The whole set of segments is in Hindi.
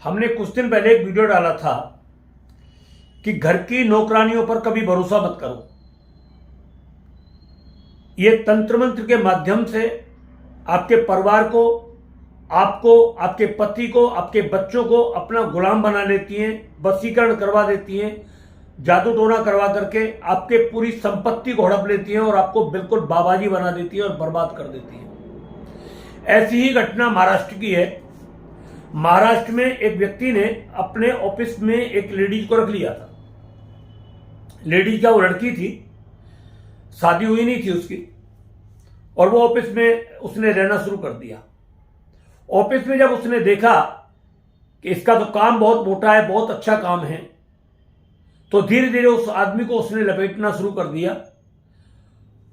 हमने कुछ दिन पहले एक वीडियो डाला था कि घर की नौकरानियों पर कभी भरोसा मत करो। ये तंत्र मंत्र के माध्यम से आपके परिवार को, आपको, आपके पति को, आपके बच्चों को अपना गुलाम बना लेती हैं, वशीकरण करवा देती हैं, जादू टोना करवा करके आपके पूरी संपत्ति को हड़प लेती हैं और आपको बिल्कुल बाबाजी बना देती है और बर्बाद कर देती है। ऐसी ही घटना महाराष्ट्र की है। महाराष्ट्र में एक व्यक्ति ने अपने ऑफिस में एक लेडीज को रख लिया था। लेडीज का वो लड़की थी, शादी हुई नहीं थी उसकी, और वो ऑफिस में उसने रहना शुरू कर दिया। ऑफिस में जब उसने देखा कि इसका तो काम बहुत मोटा है, बहुत अच्छा काम है, तो धीरे धीरे उस आदमी को उसने लपेटना शुरू कर दिया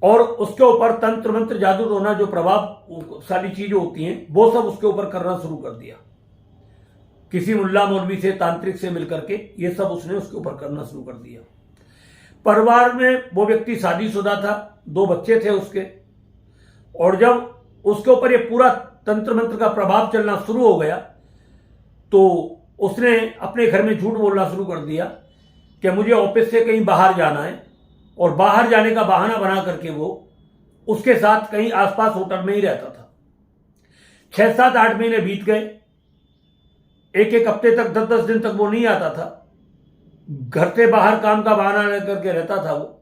और उसके ऊपर तंत्र मंत्र जादू टोना जो प्रभावशाली चीजें होती हैं वो सब उसके ऊपर करना शुरू कर दिया। किसी मुल्ला मौलवी से, तांत्रिक से मिलकर के ये सब उसने उसके ऊपर करना शुरू कर दिया। परिवार में वो व्यक्ति शादीशुदा था, 2 बच्चे थे उसके, और जब उसके ऊपर ये पूरा तंत्र मंत्र का प्रभाव चलना शुरू हो गया तो उसने अपने घर में झूठ बोलना शुरू कर दिया कि मुझे ऑफिस से कहीं बाहर जाना है, और बाहर जाने का बहाना बना करके वो उसके साथ कहीं आसपास होटल में ही रहता था। 6, 7, 8 महीने बीत गए। एक हफ्ते तक, 10-10 दिन तक वो नहीं आता था। घर से बाहर काम का बहाना लेकर के रहता था वो।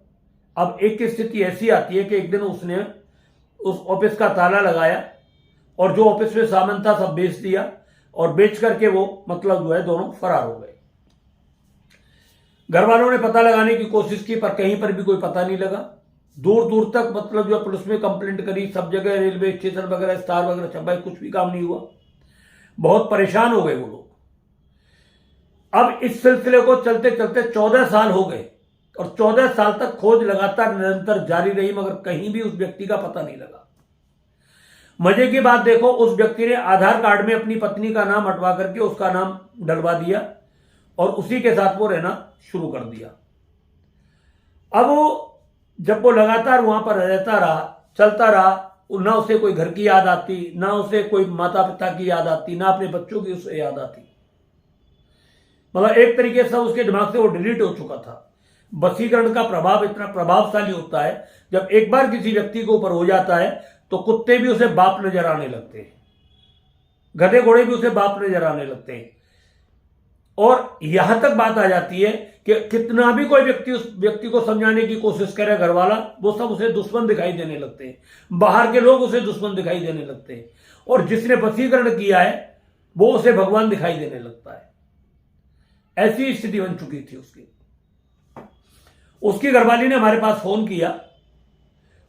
अब एक स्थिति ऐसी आती है कि एक दिन उसने उस ऑफिस का ताला लगाया और जो ऑफिस में सामान था सब बेच दिया, और बेच करके वो मतलब जो है दोनों फरार हो गए। घर वालों ने पता लगाने की कोशिश की पर कहीं पर भी कोई पता नहीं लगा। दूर दूर तक मतलब जो पुलिस में कंप्लेंट करी, सब जगह रेलवे स्टेशन वगैरह, स्टार वगैरह छपाई, कुछ भी काम नहीं हुआ। बहुत परेशान हो गए वो लोग। अब इस सिलसिले को चलते चलते 14 साल हो गए और 14 साल तक खोज लगातार निरंतर जारी रही, मगर कहीं भी उस व्यक्ति का पता नहीं लगा। मजे की बात देखो, उस व्यक्ति ने आधार कार्ड में अपनी पत्नी का नाम हटवा करके उसका नाम डलवा दिया और उसी के साथ वो रहना शुरू कर दिया। अब वो जब वो लगातार वहां पर रहता रहा, चलता रहा, ना उसे कोई घर की याद आती, ना उसे कोई माता पिता की याद आती, ना अपने बच्चों की उसे याद आती। मतलब एक तरीके से उसके दिमाग से वो डिलीट हो चुका था। वशीकरण का प्रभाव इतना प्रभावशाली होता है, जब एक बार किसी व्यक्ति के ऊपर हो जाता है तो कुत्ते भी उसे बाप नजर आने लगते हैं, गधे घोड़े भी उसे बाप नजर आने लगते हैं। और यहां तक बात आ जाती है कि कितना भी कोई व्यक्ति उस व्यक्ति को समझाने की कोशिश करे घर वाला, वो सब उसे दुश्मन दिखाई देने लगते हैं। बाहर के लोग उसे दुश्मन दिखाई देने लगते हैं, और जिसने वशीकरण किया है वो उसे भगवान दिखाई देने लगता है। ऐसी स्थिति बन चुकी थी उसकी। उसकी घरवाली ने हमारे पास फोन किया।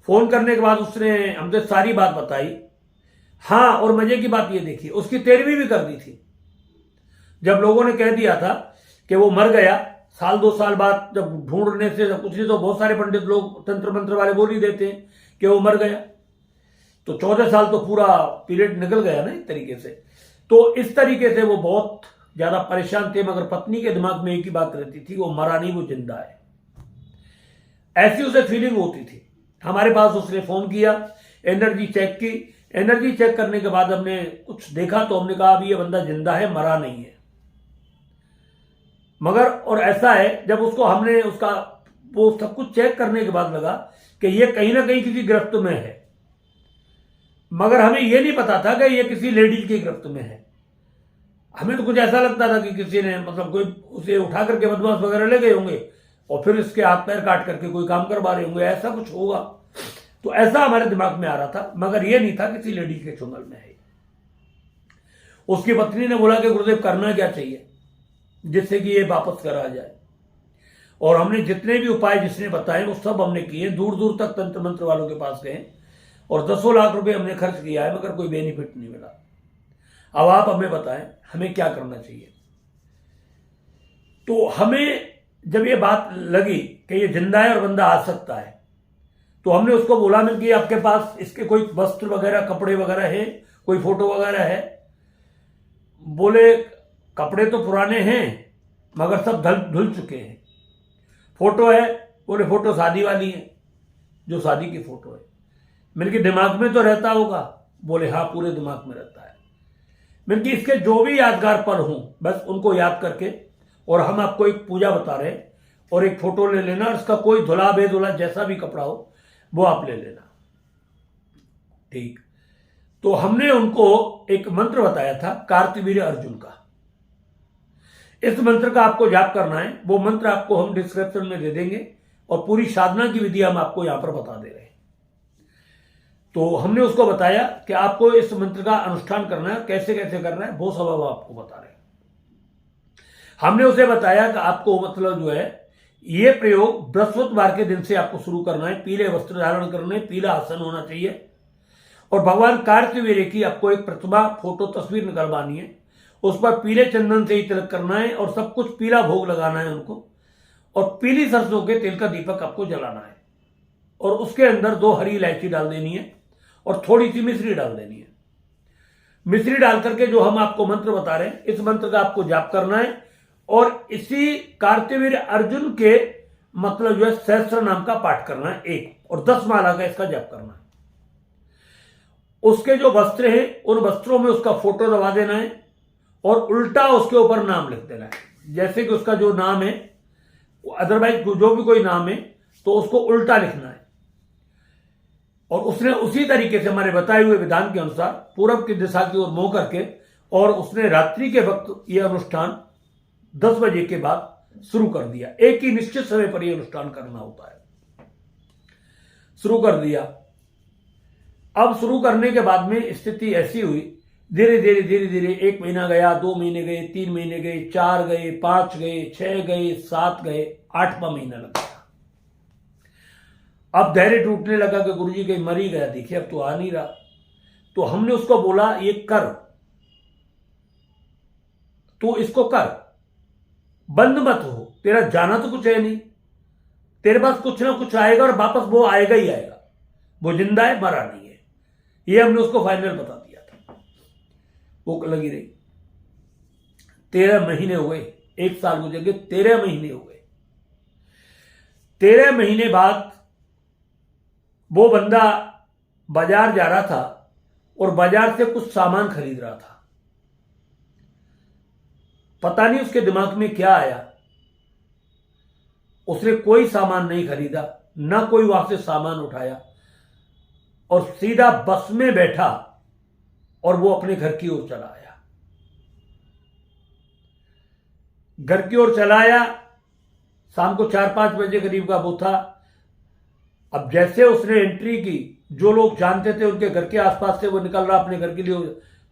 फोन करने के बाद उसने हमसे सारी बात बताई। हाँ, और मजे की बात ये देखी, उसकी 13वीं भी कर दी थी। जब लोगों ने कह दिया था कि वो मर गया, 1-2 साल बाद जब ढूंढने से कुछ नहीं तो बहुत सारे पंडित लोग, तंत्र मंत्र वाले बोल ही देते हैं कि वो मर गया, तो 14 साल तो पूरा पीरियड निकल गया ना एक तरीके से। तो इस तरीके से वो बहुत ज्यादा परेशान थे, मगर पत्नी के दिमाग में एक ही बात रहती थी, वो मरा नहीं, वो जिंदा है। ऐसी उसे फीलिंग होती थी। हमारे पास उसने फोन किया, एनर्जी चेक की। एनर्जी चेक करने के बाद हमने कुछ देखा तो हमने कहा अभी ये बंदा जिंदा है, मरा नहीं है। मगर और ऐसा है, जब उसको हमने उसका वो सब कुछ चेक करने के बाद लगा कि ये कहीं ना कहीं किसी गिरफ्त में है, मगर हमें ये नहीं पता था कि ये किसी लेडीज की गिरफ्त में है। हमें तो कुछ ऐसा लगता था कि किसी ने मतलब कोई उसे उठा करके बदमाश वगैरह ले गए होंगे और फिर इसके हाथ पैर काट करके कोई काम करवा रहे होंगे, ऐसा कुछ होगा। तो ऐसा हमारे दिमाग में आ रहा था, मगर ये नहीं था किसी लेडीज के चुंगल में है। उसकी पत्नी ने बोला कि गुरुदेव करना क्या चाहिए जिससे कि ये वापस करा जाए। और हमने जितने भी उपाय जिसने बताए वो सब हमने किए। दूर दूर तक तंत्र मंत्र वालों के पास गए और 10 लाख रुपए हमने खर्च किया है, मगर कोई बेनिफिट नहीं मिला। अब आप हमें बताएं हमें क्या करना चाहिए। तो हमें जब ये बात लगी कि ये जिंदा है और बंदा आ सकता है, तो हमने उसको बोला मिल कि आपके पास इसके कोई वस्त्र वगैरह, कपड़े वगैरह है, कोई फोटो वगैरह है? बोले कपड़े तो पुराने हैं मगर सब धुल चुके हैं। फोटो है? बोले फोटो शादी वाली है, जो शादी की फोटो है। मेरे के दिमाग में तो रहता होगा? बोले हाँ, पूरे दिमाग में रहता है। बल्कि इसके जो भी यादगार पल हों बस उनको याद करके, और हम आपको एक पूजा बता रहे हैं, और एक फोटो ले लेना, और इसका कोई धुला बेधुला जैसा भी कपड़ा हो वो आप ले लेना। ठीक, तो हमने उनको एक मंत्र बताया था कार्तवीर्य अर्जुन का। इस मंत्र का आपको जाप करना है। वो मंत्र आपको हम डिस्क्रिप्शन में दे देंगे, और पूरी साधना की विधि हम आपको यहां पर बता दे रहे हैं। तो हमने उसको बताया कि आपको इस मंत्र का अनुष्ठान करना है, कैसे कैसे करना है, वो सब हम आपको बता रहे हैं। हमने उसे बताया कि आपको मतलब जो है ये प्रयोग बृहस्पतिवार के दिन से आपको शुरू करना है। पीले वस्त्र धारण करने, पीला आसन होना चाहिए, और भगवान कार्तवीर्य की आपको एक प्रतिमा फोटो तस्वीर निकलवानी है। उस पर पीले चंदन से ही तिलक करना है, और सब कुछ पीला भोग लगाना है उनको, और पीली सरसों के तेल का दीपक आपको जलाना है, और उसके अंदर 2 हरी इलायची डाल देनी है, और थोड़ी सी मिश्री डाल देनी है। मिश्री डाल करके जो हम आपको मंत्र बता रहे हैं, इस मंत्र का आपको जाप करना है, और इसी कार्तवीर्य अर्जुन के मतलब जो है सहस्त्र नाम का पाठ करना है 1, और 10 माला का इसका जाप करना है। उसके जो वस्त्र हैं उन वस्त्रों में उसका फोटो दबा देना है, और उल्टा उसके ऊपर नाम लिख देना है। जैसे कि उसका जो नाम है, अदरवाइज जो भी कोई नाम है तो उसको उल्टा लिखना है। और उसने उसी तरीके से हमारे बताए हुए विधान के अनुसार पूरब की दिशा की ओर मुंह करके, और उसने रात्रि के वक्त यह अनुष्ठान 10 बजे के बाद शुरू कर दिया। एक ही निश्चित समय पर यह अनुष्ठान करना होता है। शुरू कर दिया। अब शुरू करने के बाद में स्थिति ऐसी हुई, धीरे धीरे धीरे धीरे 1 महीना गया, 2 महीने गए, 3 महीने गए, 4 गए, 5 गए, 6 गए, 7 गए, 8वां महीना लग गया। अब धैर्य टूटने लगा कि गुरुजी कहीं मर ही गया, देखिए अब तो आ नहीं रहा। तो हमने उसको बोला ये कर, तो इसको कर, बंद मत हो, तेरा जाना तो कुछ है नहीं, तेरे पास कुछ ना कुछ आएगा, और वापस वो आएगा ही आएगा। वो जिंदा है, मरा नहीं है। ये हमने उसको फाइनल बता दिया था। वो लगी रही। 13 महीने हो गए, 1 साल गुजर गए, 13 महीने हो गए। 13 महीने बाद वो बंदा बाजार जा रहा था, और बाजार से कुछ सामान खरीद रहा था। पता नहीं उसके दिमाग में क्या आया, उसने कोई सामान नहीं खरीदा, ना कोई वहां से सामान उठाया, और सीधा बस में बैठा और वो अपने घर की ओर चला आया। घर की ओर चला आया। शाम को 4-5 बजे करीब का वो था। अब जैसे उसने एंट्री की, जो लोग जानते थे उनके घर के आसपास से वो निकल रहा अपने घर के लिए,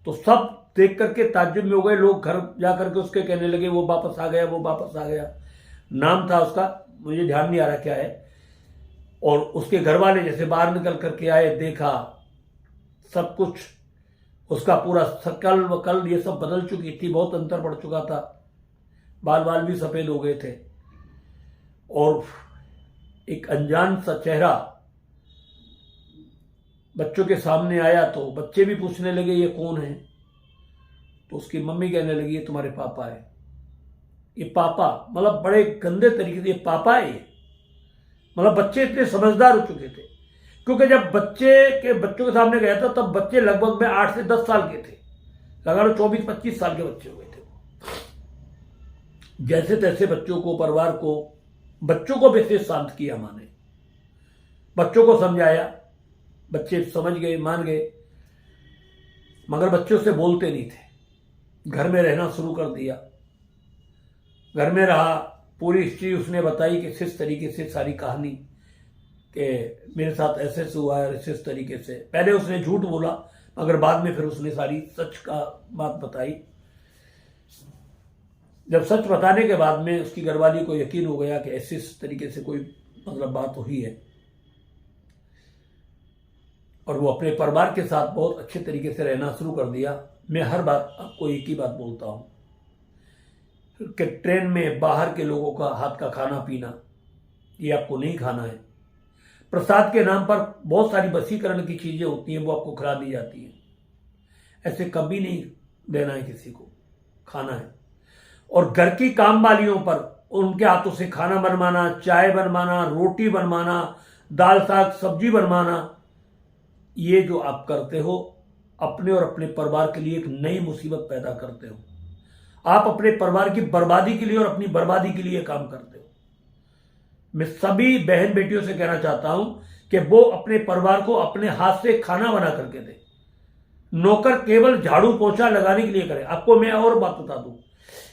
तो सब देख करके ताज्जुब में हो गए। लोग घर जाकर के उसके कहने लगे वो वापस आ गया, वो वापस आ गया। नाम था उसका, मुझे ध्यान नहीं आ रहा क्या है। और उसके घर वाले जैसे बाहर निकल करके आए, देखा सब कुछ, उसका पूरा शकल वकल ये सब बदल चुकी थी, बहुत अंतर पड़ चुका था, बाल बाल भी सफेद हो गए थे, और एक अनजान सा चेहरा बच्चों के सामने आया। तो बच्चे भी पूछने लगे ये कौन है। तो उसकी मम्मी कहने लगी ये तुम्हारे पापा है। ये पापा मतलब बड़े गंदे तरीके से ये पापा है। मतलब बच्चे इतने समझदार हो चुके थे, क्योंकि जब बच्चों के सामने गया था तब बच्चे लगभग में 8 से 10 साल के थे, लगा लो 24-25 साल के बच्चे हो गए थे। जैसे तैसे बच्चों को, परिवार को, बच्चों को वैसे शांत किया माँ ने, बच्चों को समझाया, बच्चे समझ गए, मान गए, मगर बच्चों से बोलते नहीं थे। घर में रहना शुरू कर दिया, घर में रहा। पूरी हिस्ट्री उसने बताई कि किस तरीके से, सारी कहानी कि मेरे साथ ऐसे से हुआ है, इस तरीके से। पहले उसने झूठ बोला, मगर बाद में फिर उसने सारी सच का बात बताई। जब सच बताने के बाद में उसकी घरवाली को यकीन हो गया कि ऐसे इस तरीके से कोई मतलब बात हुई है, और वो अपने परिवार के साथ बहुत अच्छे तरीके से रहना शुरू कर दिया। मैं हर बार आपको एक ही बात बोलता हूँ कि ट्रेन में बाहर के लोगों का हाथ का खाना पीना ये आपको नहीं खाना है। प्रसाद के नाम पर बहुत सारी वशीकरण की चीजें होती हैं, वो आपको खिला दी जाती हैं। ऐसे कभी नहीं देना है किसी को, खाना है। और घर की काम वालियों पर उनके हाथों से खाना बनवाना, चाय बनवाना, रोटी बनवाना, दाल साग सब्जी बनवाना, ये जो आप करते हो अपने और अपने परिवार के लिए एक नई मुसीबत पैदा करते हो। आप अपने परिवार की बर्बादी के लिए और अपनी बर्बादी के लिए काम करते हो। मैं सभी बहन बेटियों से कहना चाहता हूं कि वो अपने परिवार को अपने हाथ से खाना बना करके दे। नौकर केवल झाड़ू पोछा लगाने के लिए करे। आपको मैं और बात बता दूं,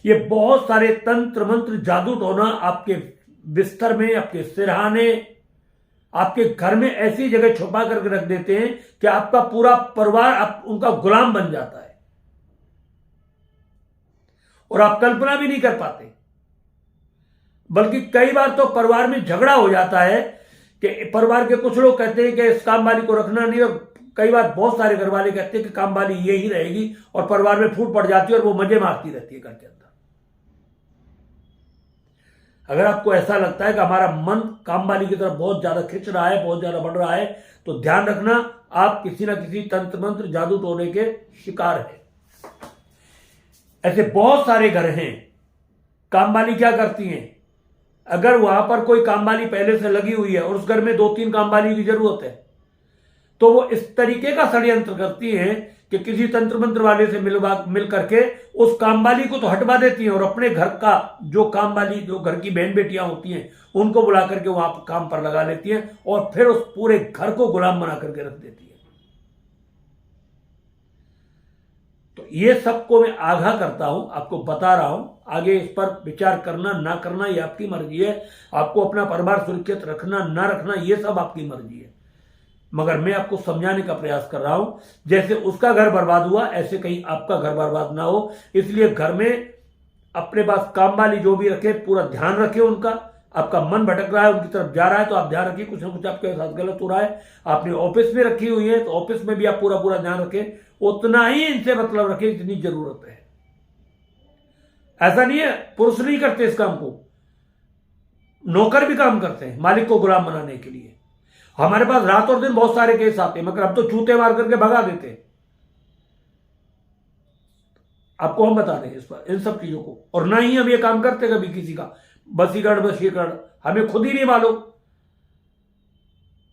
ये बहुत सारे तंत्र मंत्र जादू टोना आपके बिस्तर में, आपके सिरहाने, आपके घर में ऐसी जगह छुपा करके रख देते हैं कि आपका पूरा परिवार आप उनका गुलाम बन जाता है और आप कल्पना भी नहीं कर पाते। बल्कि कई बार तो परिवार में झगड़ा हो जाता है कि परिवार के कुछ लोग कहते हैं कि इस काम वाली को रखना नहीं, और कई बार बहुत सारे घर वाले कहते हैं कि काम वाली ये ही रहेगी, और परिवार में फूट पड़ जाती है और वो मजे मारती रहती है घर के अंदर। अगर आपको ऐसा लगता है कि हमारा मन काम वाली की तरफ बहुत ज्यादा खिंच रहा है, बहुत ज्यादा बढ़ रहा है, तो ध्यान रखना आप किसी ना किसी तंत्र मंत्र जादू टोने के शिकार हैं। ऐसे बहुत सारे घर हैं। काम वाली क्या करती हैं, अगर वहां पर कोई कामवाली पहले से लगी हुई है और उस घर में 2-3 कामवाली की जरूरत है, तो वो इस तरीके का षड्यंत्र करती है कि किसी तंत्र मंत्र वाले से मिल करके उस कामवाली को तो हटवा देती है और अपने घर का जो कामवाली, जो घर की बहन बेटियां होती हैं, उनको बुला करके वहां काम पर लगा लेती हैं और फिर उस पूरे घर को गुलाम बना करके रख देती है। तो ये सबको मैं आगाह करता हूं, आपको बता रहा हूं। आगे इस पर विचार करना ना करना ये आपकी मर्जी है। आपको अपना परिवार सुरक्षित रखना ना रखना ये सब आपकी मर्जी है, मगर मैं आपको समझाने का प्रयास कर रहा हूं। जैसे उसका घर बर्बाद हुआ, ऐसे कहीं आपका घर बर्बाद ना हो। इसलिए घर में अपने पास काम वाली जो भी रखे, पूरा ध्यान रखे उनका। आपका मन भटक रहा है, उनकी तरफ जा रहा है, तो आप ध्यान रखिए कुछ ना कुछ आपके साथ गलत हो रहा है। आपने ऑफिस में रखी हुई है तो ऑफिस में भी आप पूरा पूरा ध्यान रखें, उतना ही इनसे मतलब रखें जितनी जरूरत है। ऐसा नहीं है पुरुष नहीं करते इस काम को, नौकर भी काम करते हैं मालिक को गुलाम बनाने के लिए। हमारे पास रात और दिन बहुत सारे केस आते हैं, मगर हम तो जूते मार करके भगा देते हैं। आपको हम बता दें इस पर, इन सब चीजों को, और ना ही हम ये काम करते कभी किसी का वशीकरण, हमें खुद ही नहीं मालूम।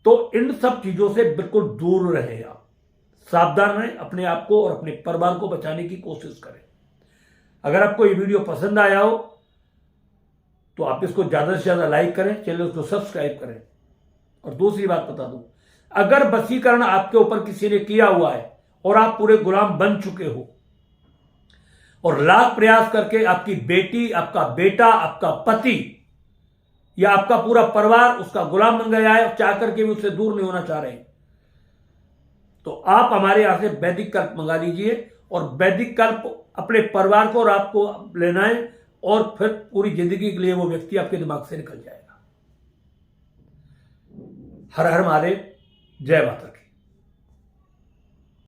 तो इन सब चीजों से बिल्कुल दूर रहे, आप सावधान रहें, अपने आप को और अपने परिवार को बचाने की कोशिश करें। अगर आपको ये वीडियो पसंद आया हो तो आप इसको ज्यादा से ज्यादा लाइक करें, चैनल को सब्सक्राइब करें। और दूसरी बात बता दूं, अगर वशीकरण आपके ऊपर किसी ने किया हुआ है और आप पूरे गुलाम बन चुके हो और लाख प्रयास करके आपकी बेटी, आपका बेटा, आपका पति या आपका पूरा परिवार उसका गुलाम बन गया है, चाह करके भी उससे दूर नहीं होना चाह रहे, तो आप हमारे यहां से वैदिक कल्प मंगा लीजिए और वैदिक कल्प अपने परिवार को और आपको लेना है, और फिर पूरी जिंदगी के लिए वो व्यक्ति आपके दिमाग से निकल जाएगा। हर हर महादेव, जय माता की।